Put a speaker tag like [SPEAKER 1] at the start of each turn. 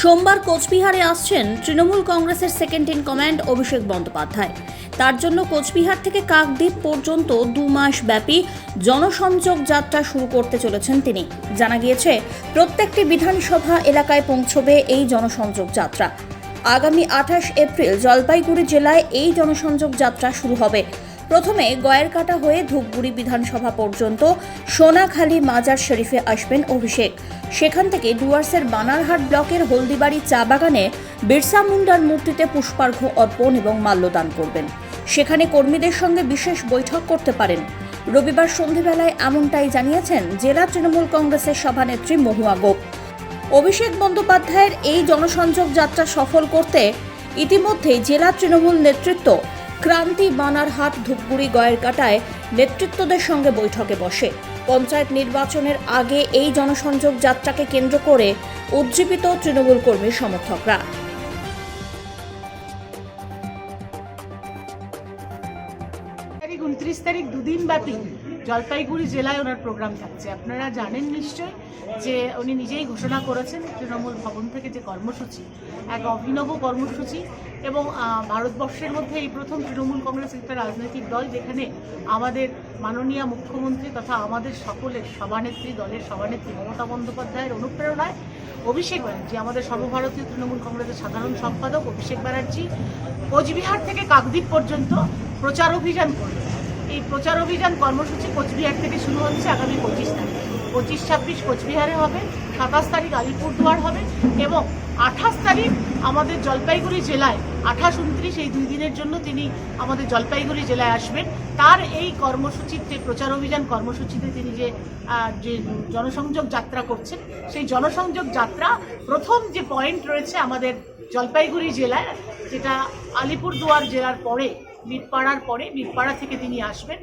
[SPEAKER 1] সোমবার কোচবিহারে আসছেন তৃণমূল কংগ্রেসের second in command Abhishek Bandyopadhyay. তার জন্য কোচবিহার থেকে কাকদ্বীপ পর্যন্ত 2 মাস ব্যাপী জনসংযোগ যাত্রা শুরু করতে চলেছেন তিনি। জানা গিয়েছে, প্রত্যেকটি বিধানসভা এলাকায় পৌঁছবে এই জনসংযোগ যাত্রা। আগামী 28 এপ্রিল জলপাইগুড়ি জেলায় এই জনসংযোগ যাত্রা শুরু হবে। প্রথমে গয়েরকাটা হয়ে ধূপগুড়ি বিধানসভা পর্যন্ত সোনাখালী মাজার শরীফে আসবেন অভিষেক। সেখান থেকে ডুয়ার্সের বানারহাট ব্লকের হলদিবাড়ি চা বাগানে বিরসা মুন্ডার মূর্তিতে পুষ্পার্ঘ্য অর্পণ এবং মাল্যদান করবেন। সেখানে কর্মীদের সঙ্গে বিশেষ বৈঠক করতে পারেন। রবিবার সন্ধেবেলায় এমনটাই জানিয়েছেন জেলা তৃণমূল কংগ্রেসের সভানেত্রী মহুয়া গোপ। অভিষেক বন্দ্যোপাধ্যায়ের এই জনসংযোগ যাত্রা সফল করতে ইতিমধ্যেই জেলা তৃণমূল নেতৃত্ব ক্রান্তি, বানারহাট, ধূপগুড়ি, গয়েরকাটায় নেতৃত্বদের সঙ্গে বৈঠকে বসে। পঞ্চায়েত নির্বাচনের আগে এই জনসংযোগ যাত্রাকে কেন্দ্র করে উজ্জীবিত তৃণমূল কর্মী সমর্থকরা।
[SPEAKER 2] 29 তারিখ দুদিন ব্যাপী জলপাইগুড়ি জেলায় ওনার প্রোগ্রাম থাকছে। আপনারা জানেন নিশ্চয় যে উনি নিজেই ঘোষণা করেছেন তৃণমূল ভবন থেকে যে কর্মসূচি, এক অভিনব কর্মসূচি এবং ভারতবর্ষের মধ্যে এই প্রথম তৃণমূল কংগ্রেস একটা রাজনৈতিক দল যেখানে আমাদের মাননীয় মুখ্যমন্ত্রী তথা আমাদের সকলের সভানেত্রী, দলের সভানেত্রী মমতা বন্দ্যোপাধ্যায়ের অনুপ্রেরণায় অভিষেক ব্যানার্জি, আমাদের সর্বভারতীয় তৃণমূল কংগ্রেসের সাধারণ সম্পাদক অভিষেক ব্যানার্জি কোচবিহার থেকে কাকদ্বীপ পর্যন্ত প্রচার অভিযান করবে। এই প্রচার অভিযান কর্মসূচি কোচবিহার থেকে শুরু হচ্ছে আগামী 25 তারিখ। 25-26 কোচবিহারে হবে, 27 তারিখ আলিপুরদুয়ার হবে এবং 28 তারিখ আমাদের জলপাইগুড়ি জেলায়, 28-29 এই 2 দিনের জন্য তিনি আমাদের জলপাইগুড়ি জেলায় আসবেন। তার এই কর্মসূচিতে, প্রচার অভিযান কর্মসূচিতে তিনি যে জনসংযোগ যাত্রা করছেন, সেই জনসংযোগ যাত্রা প্রথম যে পয়েন্ট রয়েছে আমাদের জলপাইগুড়ি জেলায়, যেটা আলিপুরদুয়ার জেলার পরে, বীরপাড়ার পরে, বীরপাড়া থেকে তিনি আসবেন।